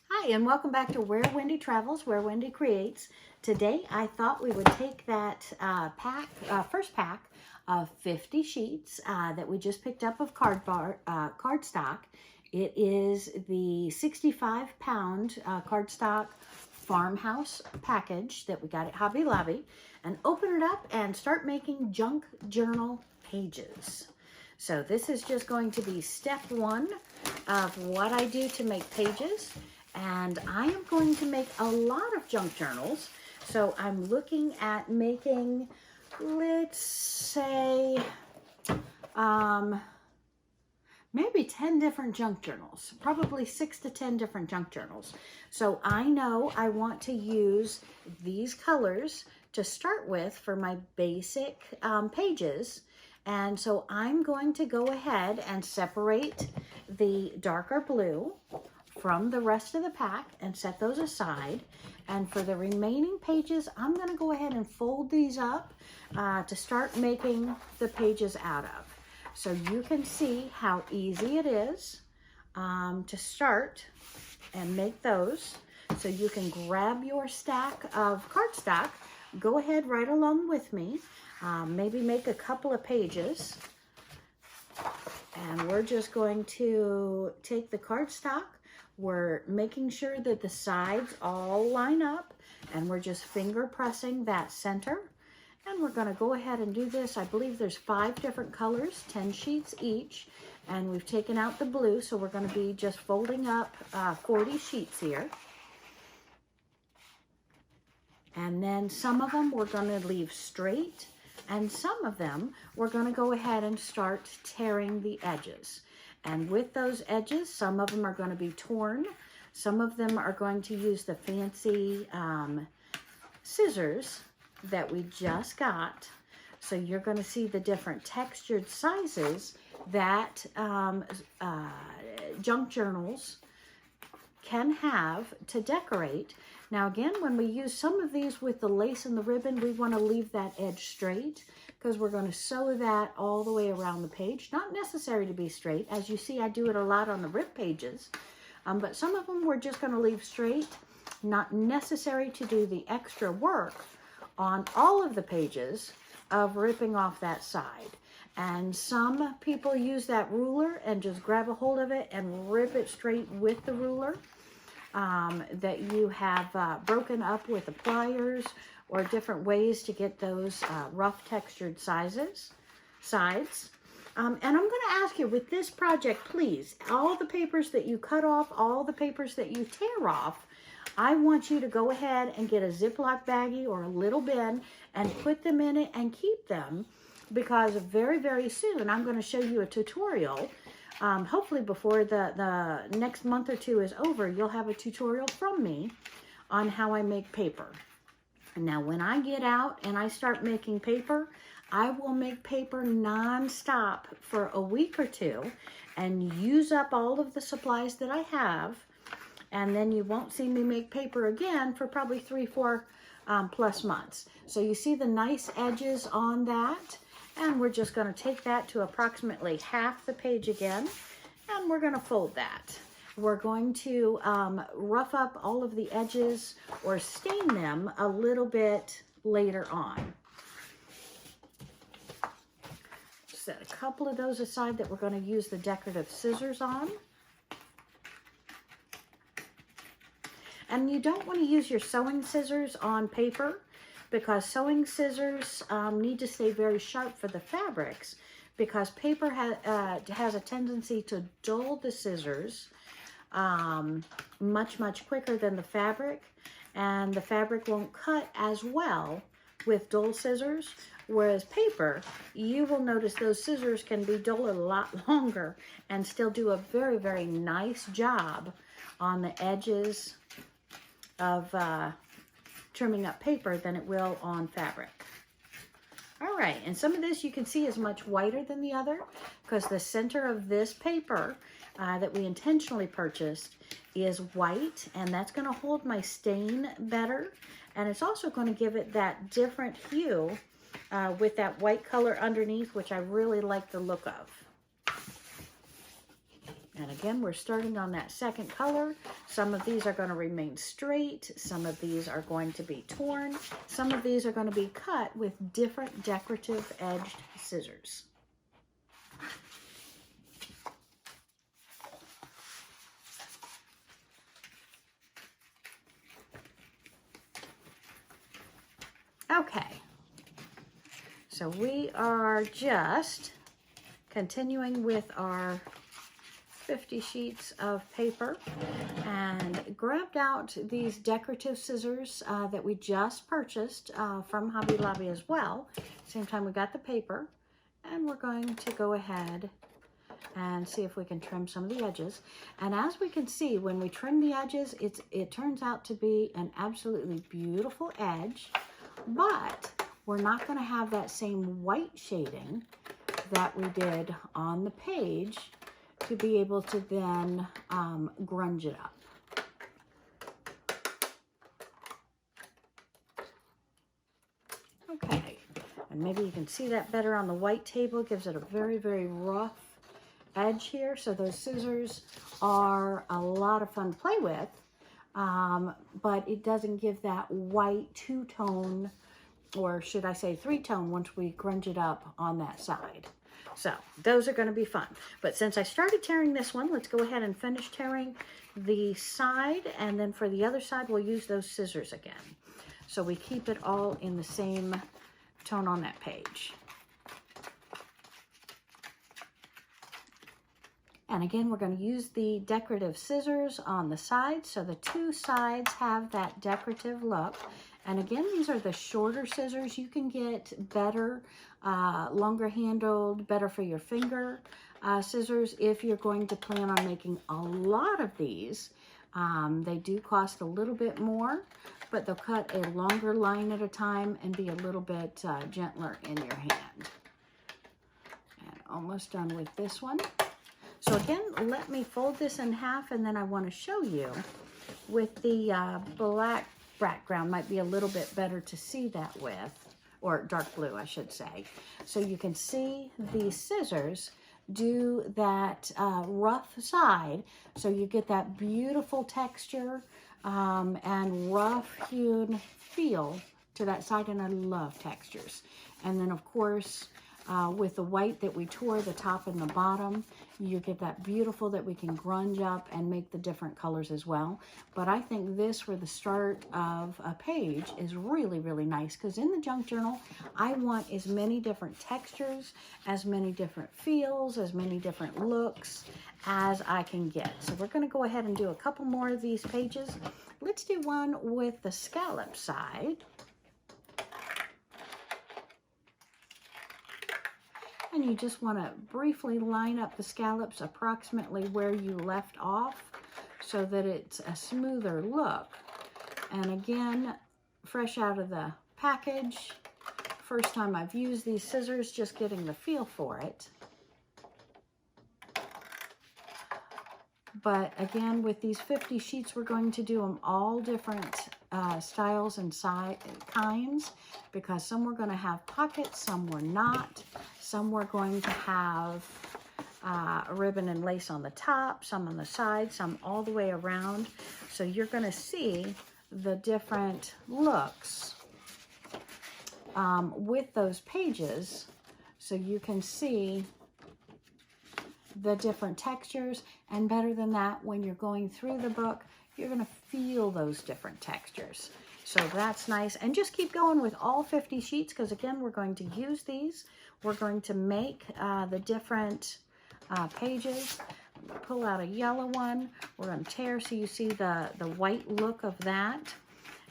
Hi, and welcome back to Where Wendy Travels, Where Wendy Creates. Today, I thought we would take that first pack of 50 sheets that we just picked up of cardstock. It is the 65-pound cardstock farmhouse package that we got at Hobby Lobby, and open it up and start making junk journal pages. So this is just going to be step one of what I do to make pages. And I am going to make a lot of junk journals. So I'm looking at making, let's say, maybe 10 different junk journals, probably 6 to 10 different junk journals. So I know I want to use these colors to start with for my basic pages. And so I'm going to go ahead and separate the darker blue from the rest of the pack and set those aside. And for the remaining pages, I'm going to go ahead and fold these up to start making the pages out of. So you can see how easy it is to start and make those. So you can grab your stack of cardstock, go ahead right along with me, maybe make a couple of pages. And we're just going to take the cardstock. We're making sure that the sides all line up, and we're just finger pressing that center. And we're going to go ahead and do this. I believe there's 5 different colors, 10 sheets each, and we've taken out the blue, so we're going to be just folding up 40 sheets here. And then some of them we're going to leave straight, and some of them we're going to go ahead and start tearing the edges. And with those edges, some of them are going to be torn. Some of them are going to use the fancy scissors that we just got. So you're going to see the different textured sizes that junk journals can have to decorate. Now again, when we use some of these with the lace and the ribbon, we want to leave that edge straight because we're going to sew that all the way around the page. Not necessary to be straight. As you see, I do it a lot on the rip pages, but some of them we're just going to leave straight. Not necessary to do the extra work on all of the pages of ripping off that side. And some people use that ruler and just grab a hold of it and rip it straight with the ruler that you have broken up with the pliers or different ways to get those rough textured sides. And I'm going to ask you with this project, please, all the papers that you cut off, all the papers that you tear off, I want you to go ahead and get a Ziploc baggie or a little bin and put them in it and keep them, because very, very soon I'm going to show you a tutorial. Hopefully before the next month or two is over, you'll have a tutorial from me on how I make paper. Now, when I get out and I start making paper, I will make paper non-stop for a week or two and use up all of the supplies that I have. And then you won't see me make paper again for probably 3-4 plus months. So you see the nice edges on that. And we're just going to take that to approximately half the page again. And we're going to fold that. We're going to rough up all of the edges or stain them a little bit later on. Set a couple of those aside that we're going to use the decorative scissors on. And you don't want to use your sewing scissors on paper, because sewing scissors need to stay very sharp for the fabrics, because paper has a tendency to dull the scissors much, much quicker than the fabric, and the fabric won't cut as well with dull scissors. Whereas paper, you will notice those scissors can be dull a lot longer and still do a very, very nice job on the edges of trimming up paper than it will on fabric. All right, and some of this you can see is much whiter than the other because the center of this paper that we intentionally purchased is white, and that's going to hold my stain better, and it's also going to give it that different hue with that white color underneath, which I really like the look of. And again, we're starting on that second color. Some of these are going to remain straight. Some of these are going to be torn. Some of these are going to be cut with different decorative edged scissors. Okay, so we are just continuing with our 50 sheets of paper and grabbed out these decorative scissors that we just purchased from Hobby Lobby as well. Same time we got the paper, and we're going to go ahead and see if we can trim some of the edges. And as we can see, when we trim the edges, it turns out to be an absolutely beautiful edge, but we're not going to have that same white shading that we did on the page to be able to then grunge it up. Okay, and maybe you can see that better on the white table. It gives it a very, very rough edge here. So those scissors are a lot of fun to play with, but it doesn't give that white two-tone, or should I say three-tone, once we grunge it up on that side. So those are going to be fun. But since I started tearing this one, let's go ahead and finish tearing the side, and then for the other side we'll use those scissors again, so we keep it all in the same tone on that page. And again, we're going to use the decorative scissors on the sides, so the two sides have that decorative look. And again, these are the shorter scissors. You can get better, longer handled, better for your finger scissors if you're going to plan on making a lot of these. They do cost a little bit more, but they'll cut a longer line at a time and be a little bit gentler in your hand. And almost done with this one. So again, let me fold this in half, and then I want to show you with the black background. Might be a little bit better to see that with, or dark blue, I should say. So you can see the scissors do that rough side, so you get that beautiful texture and rough hewn feel to that side, and I love textures. And then of course, with the white that we tore, the top and the bottom, you get that beautiful that we can grunge up and make the different colors as well. But I think this for the start of a page is really, really nice, because in the junk journal, I want as many different textures, as many different feels, as many different looks as I can get. So we're going to go ahead and do a couple more of these pages. Let's do one with the scallop side. And you just want to briefly line up the scallops approximately where you left off so that it's a smoother look. And again, fresh out of the package, first time I've used these scissors, just getting the feel for it. But again, with these 50 sheets, we're going to do them all different styles and kinds, because some we're going to have pockets, some we're not. Some we're going to have ribbon and lace on the top, some on the side, some all the way around. So you're going to see the different looks with those pages, so you can see the different textures. And better than that, when you're going through the book, you're going to feel those different textures. So that's nice. And just keep going with all 50 sheets, because again, we're going to use these. We're going to make the different pages. Pull out a yellow one. We're going to tear so you see the white look of that.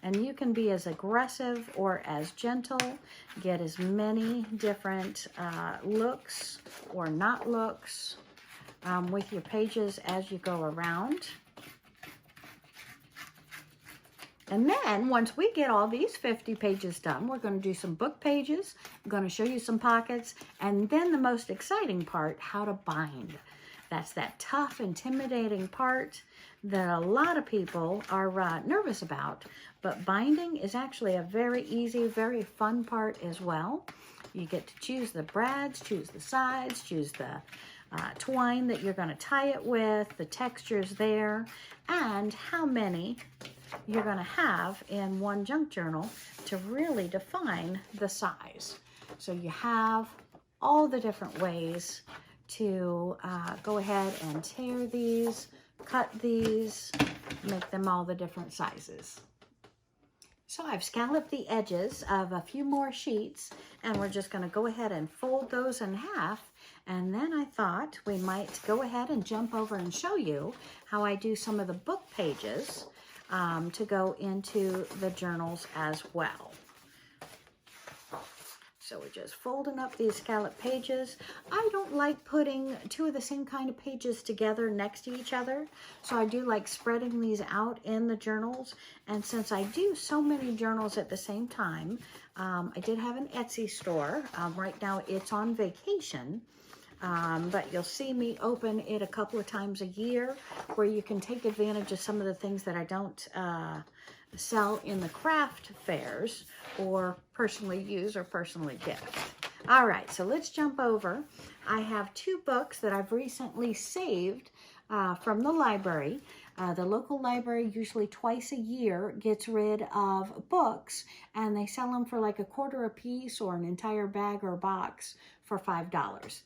And you can be as aggressive or as gentle. Get as many different looks or not looks with your pages as you go around. And then once we get all these 50 pages done, we're going to do some book pages. I'm going to show you some pockets. And then the most exciting part, how to bind. That's that tough, intimidating part that a lot of people are nervous about. But binding is actually a very easy, very fun part as well. You get to choose the brads, choose the sides, choose the twine that you're going to tie it with, the textures there, and how many you're going to have in one junk journal to really define the size. So you have all the different ways to go ahead and tear these, cut these, make them all the different sizes. So I've scalloped the edges of a few more sheets, and we're just going to go ahead and fold those in half. And then I thought we might go ahead and jump over and show you how I do some of the book pages to go into the journals as well. So we're just folding up these scallop pages. I don't like putting two of the same kind of pages together next to each other. So I do like spreading these out in the journals. And since I do so many journals at the same time, I did have an Etsy store. Right now it's on vacation. But you'll see me open it a couple of times a year where you can take advantage of some of the things that I don't sell in the craft fairs or personally use or personally gift. All right, so let's jump over. I have two books that I've recently saved from the library. The local library usually twice a year gets rid of books, and they sell them for like a quarter a piece or an entire bag or box for $5.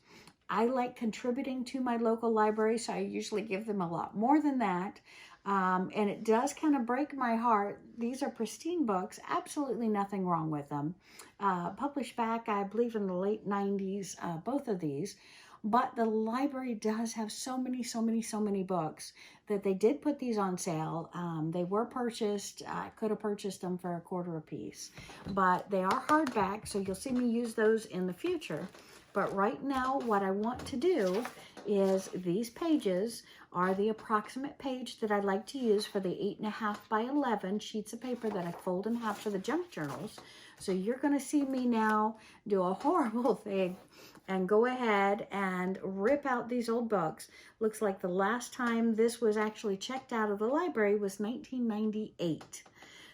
I like contributing to my local library, so I usually give them a lot more than that. And it does kind of break my heart. These are pristine books, absolutely nothing wrong with them. Published back, I believe, in the late 90s, both of these. But the library does have so many books that they did put these on sale. They were purchased. I could have purchased them for a quarter a piece. But they are hardback, so you'll see me use those in the future. But right now, what I want to do is these pages are the approximate page that I like to use for the 8.5 by 11 sheets of paper that I fold in half for the junk journals. So you're going to see me now do a horrible thing and go ahead and rip out these old books. Looks like the last time this was actually checked out of the library was 1998.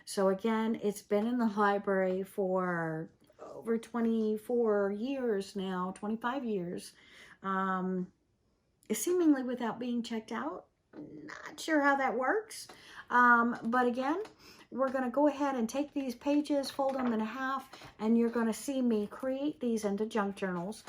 So again, it's been in the library for over 24 years now, 25 years, seemingly without being checked out. Not sure how that works. But again, we're going to go ahead and take these pages, fold them in half, and you're going to see me create these into junk journals.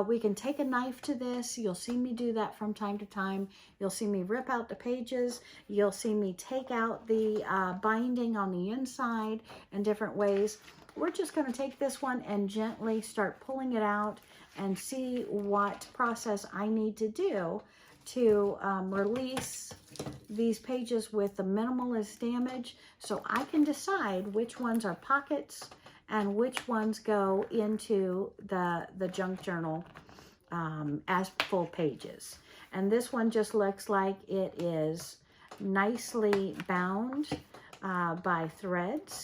We can take a knife to this. You'll see me do that from time to time. You'll see me rip out the pages. You'll see me take out the binding on the inside in different ways. We're just going to take this one and gently start pulling it out and see what process I need to do to release these pages with the minimalist damage, so I can decide which ones are pockets and which ones go into the junk journal as full pages. And this one just looks like it is nicely bound by threads.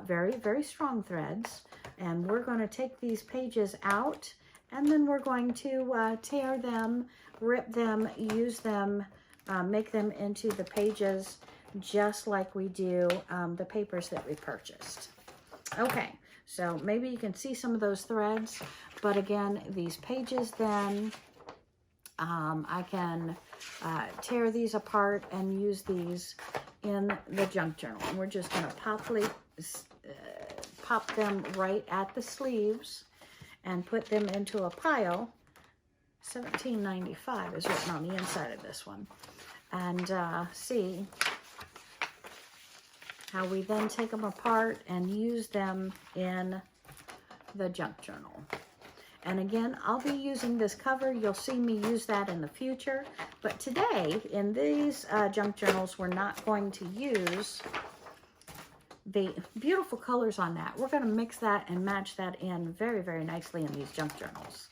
Very strong threads, and we're going to take these pages out, and then we're going to tear them, rip them, use them, make them into the pages just like we do the papers that we purchased. Okay, so maybe you can see some of those threads, but again, these pages then, I can tear these apart and use these in the junk journal. And we're just going to pop them right at the sleeves and put them into a pile. $17.95 is written on the inside of this one. And see how we then take them apart and use them in the junk journal. And again, I'll be using this cover. You'll see me use that in the future. But today, in these junk journals, we're not going to use the beautiful colors on that. We're going to mix that and match that in very nicely in these junk journals.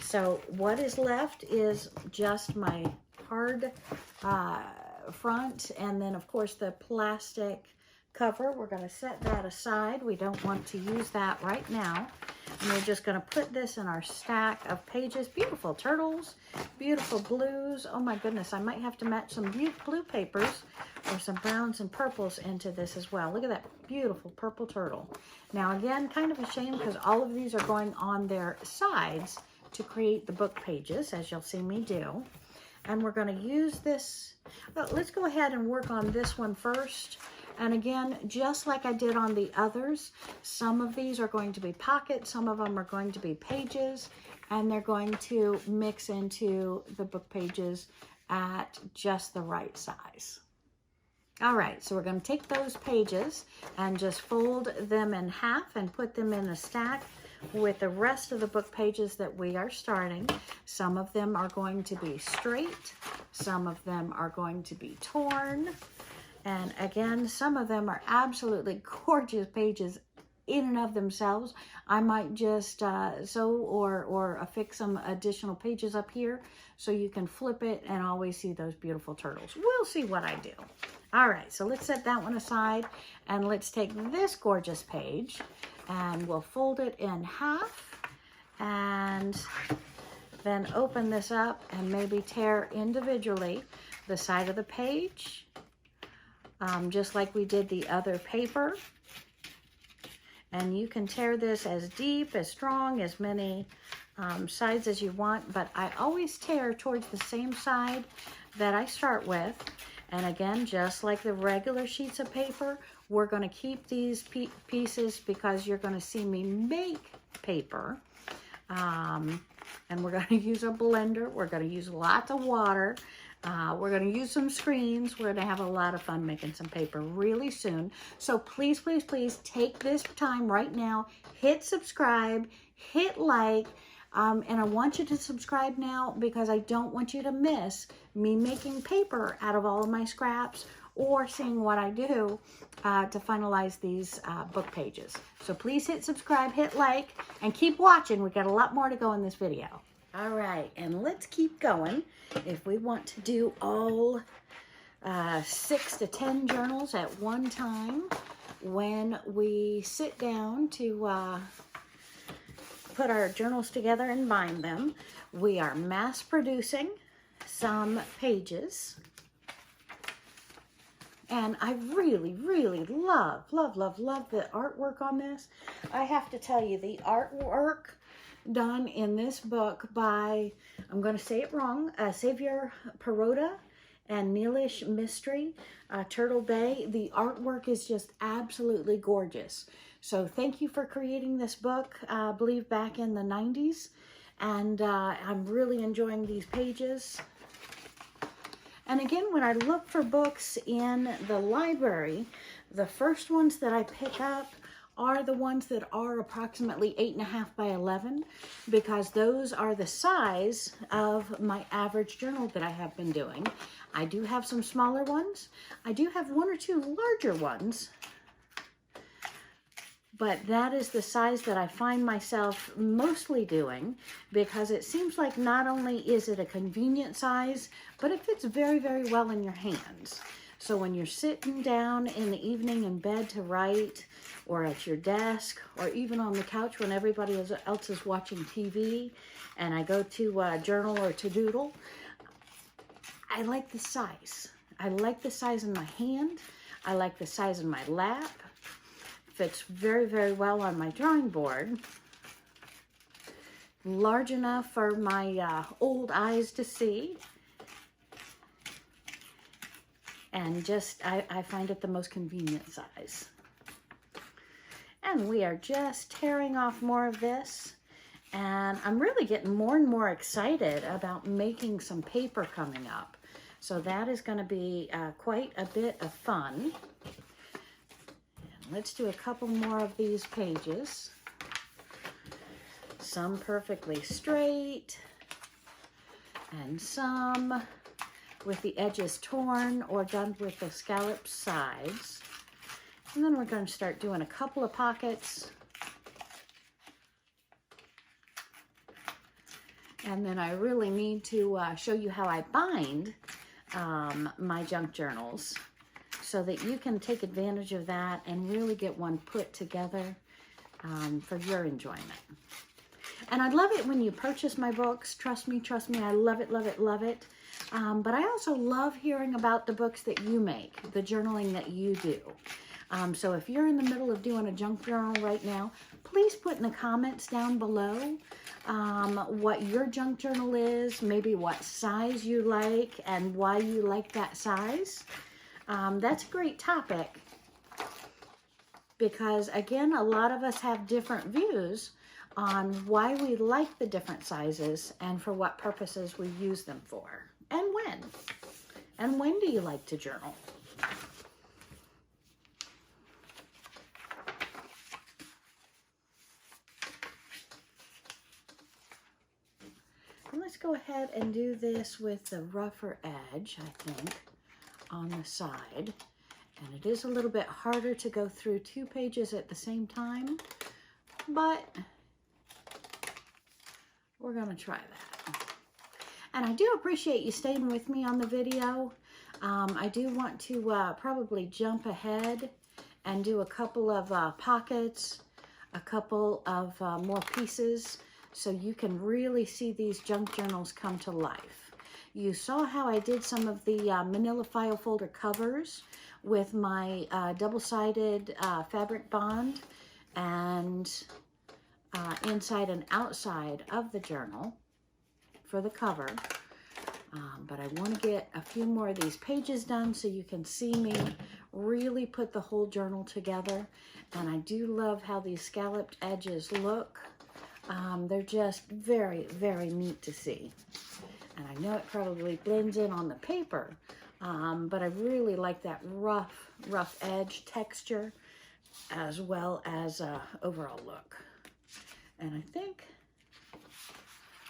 So what is left is just my hard front, and then of course the plastic cover. We're going to set that aside. We don't want to use that right now. And we're just going to put this in our stack of pages. Beautiful turtles, beautiful blues. Oh my goodness, I might have to match some blue papers or some browns and purples into this as well. Look at that beautiful purple turtle. Now again, kind of a shame because all of these are going on their sides to create the book pages, as you'll see me do. And we're going to use this. Well, let's go ahead and work on this one first. And again, just like I did on the others, some of these are going to be pockets, some of them are going to be pages, and they're going to mix into the book pages at just the right size. All right, so we're going to take those pages and just fold them in half and put them in a stack with the rest of the book pages that we are starting. Some of them are going to be straight, some of them are going to be torn, and again, some of them are absolutely gorgeous pages in and of themselves. I might just sew or affix some additional pages up here so you can flip it and always see those beautiful turtles. We'll see what I do. All right, so let's set that one aside, and let's take this gorgeous page and we'll fold it in half and then open this up and maybe tear individually the side of the page, just like we did the other paper. And you can tear this as deep, as strong, as many sides as you want, but I always tear towards the same side that I start with. And again, just like the regular sheets of paper, we're going to keep these pieces because you're going to see me make paper. And we're going to use a blender. We're going to use lots of water. We're going to use some screens. We're going to have a lot of fun making some paper really soon. So please, please, please take this time right now. Hit subscribe, hit like, and I want you to subscribe now because I don't want you to miss me making paper out of all of my scraps or seeing what I do to finalize these book pages. So please hit subscribe, hit like, and keep watching. We got a lot more to go in this video. All right, and let's keep going. If we want to do all 6 to 10 journals at one time, when we sit down to put our journals together and bind them, we are mass producing some pages. And I really, really love the artwork on this. I have to tell you, the artwork done in this book by, I'm going to say it wrong, Xavier Perrotta and Neelish Mistry, Turtle Bay. The artwork is just absolutely gorgeous. So thank you for creating this book, I believe back in the 90s. And I'm really enjoying these pages. And again, when I look for books in the library, the first ones that I pick up are the ones that are approximately 8.5 by 11, because those are the size of my average journal that I have been doing. I do have some smaller ones. I do have 1 or 2 larger ones, but that is the size that I find myself mostly doing because it seems like not only is it a convenient size, but it fits very, very well in your hands. So when you're sitting down in the evening in bed to write, or at your desk, or even on the couch when everybody else is watching TV, and I go to journal or to doodle, I like the size. I like the size in my hand. I like the size in my lap. Fits very, very well on my drawing board. Large enough for my old eyes to see. And just, I find it the most convenient size. And we are just tearing off more of this. And I'm really getting more and more excited about making some paper coming up. So that is going to be quite a bit of fun. And let's do a couple more of these pages. Some perfectly straight. And some with the edges torn or done with the scalloped sides. And then we're going to start doing a couple of pockets. And then I really need to show you how I bind my junk journals so that you can take advantage of that and really get one put together for your enjoyment. And I love it when you purchase my books. Trust me, I love it, love it, love it. But I also love hearing about the books that you make, the journaling that you do. So if you're in the middle of doing a junk journal right now, please put in the comments down below what your junk journal is, maybe what size you like and why you like that size. That's a great topic because, again, a lot of us have different views on why we like the different sizes and for what purposes we use them for and when. And when do you like to journal? And let's go ahead and do this with the rougher edge, I think, on the side. And it is a little bit harder to go through 2 pages at the same time, but we're going to try that. And I do appreciate you staying with me on the video. I do want to probably jump ahead and do a couple of pockets, a couple of more pieces, so you can really see these junk journals come to life. You saw how I did some of the manila file folder covers with my double-sided fabric bond and inside and outside of the journal for the cover. But I want to get a few more of these pages done so you can see me really put the whole journal together. And I do love how these scalloped edges look. They're just very, very neat to see. And I know it probably blends in on the paper, but I really like that rough edge texture as well as overall look. And I think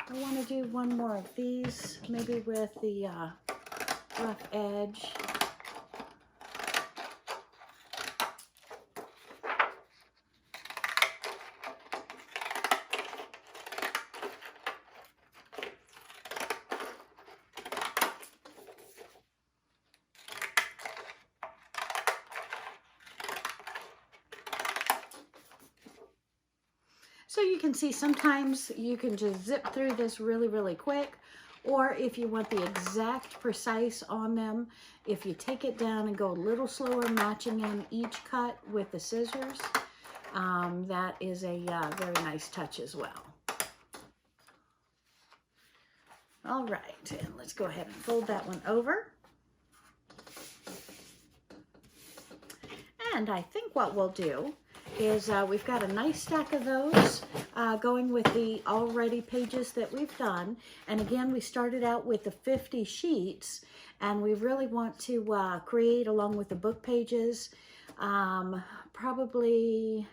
I want to do one more of these, maybe with the rough edge. So you can see sometimes you can just zip through this really, really quick. Or if you want the exact precise on them, if you take it down and go a little slower, matching in each cut with the scissors, that is a very nice touch as well. All right, and let's go ahead and fold that one over. And I think what we'll do is we've got a nice stack of those going with the already pages that we've done. And again, we started out with the 50 sheets, and we really want to create, along with the book pages, probably,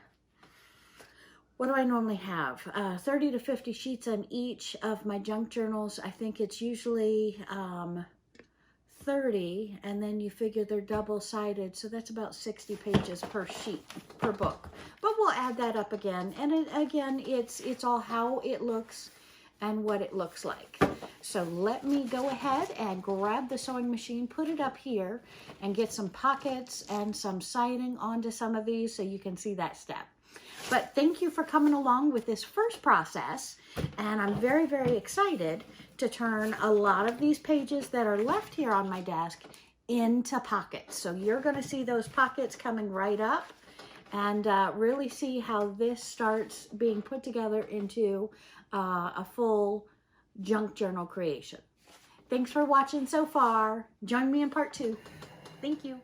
what do I normally have? 30 to 50 sheets on each of my junk journals. I think it's usually 30, and then you figure they're double-sided, so that's about 60 pages per sheet, per book. But we'll add that up again, and again, it's all how it looks and what it looks like. So let me go ahead and grab the sewing machine, put it up here, and get some pockets and some siding onto some of these so you can see that step. But thank you for coming along with this first process, and I'm very, very excited to turn a lot of these pages that are left here on my desk into pockets. So you're going to see those pockets coming right up, and really see how this starts being put together into a full junk journal creation. Thanks for watching so far. Join me in part 2. Thank you.